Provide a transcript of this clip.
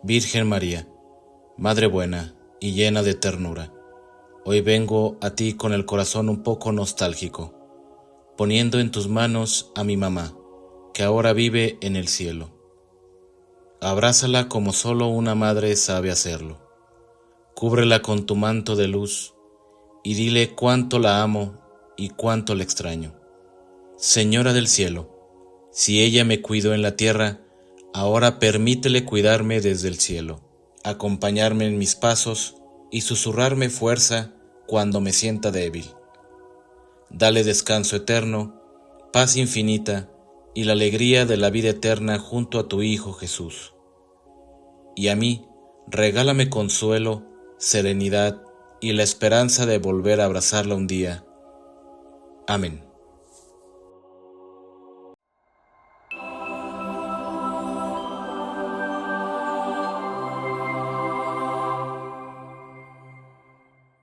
Virgen María, Madre buena y llena de ternura, hoy vengo a ti con el corazón un poco nostálgico, poniendo en tus manos a mi mamá, que ahora vive en el cielo. Abrázala como solo una madre sabe hacerlo. Cúbrela con tu manto de luz y dile cuánto la amo y cuánto la extraño. Señora del cielo, si ella me cuidó en la tierra, ahora permítele cuidarme desde el cielo, acompañarme en mis pasos y susurrarme fuerza cuando me sienta débil. Dale descanso eterno, paz infinita y la alegría de la vida eterna junto a tu Hijo Jesús. Y a mí, regálame consuelo, serenidad y la esperanza de volver a abrazarla un día. Amén.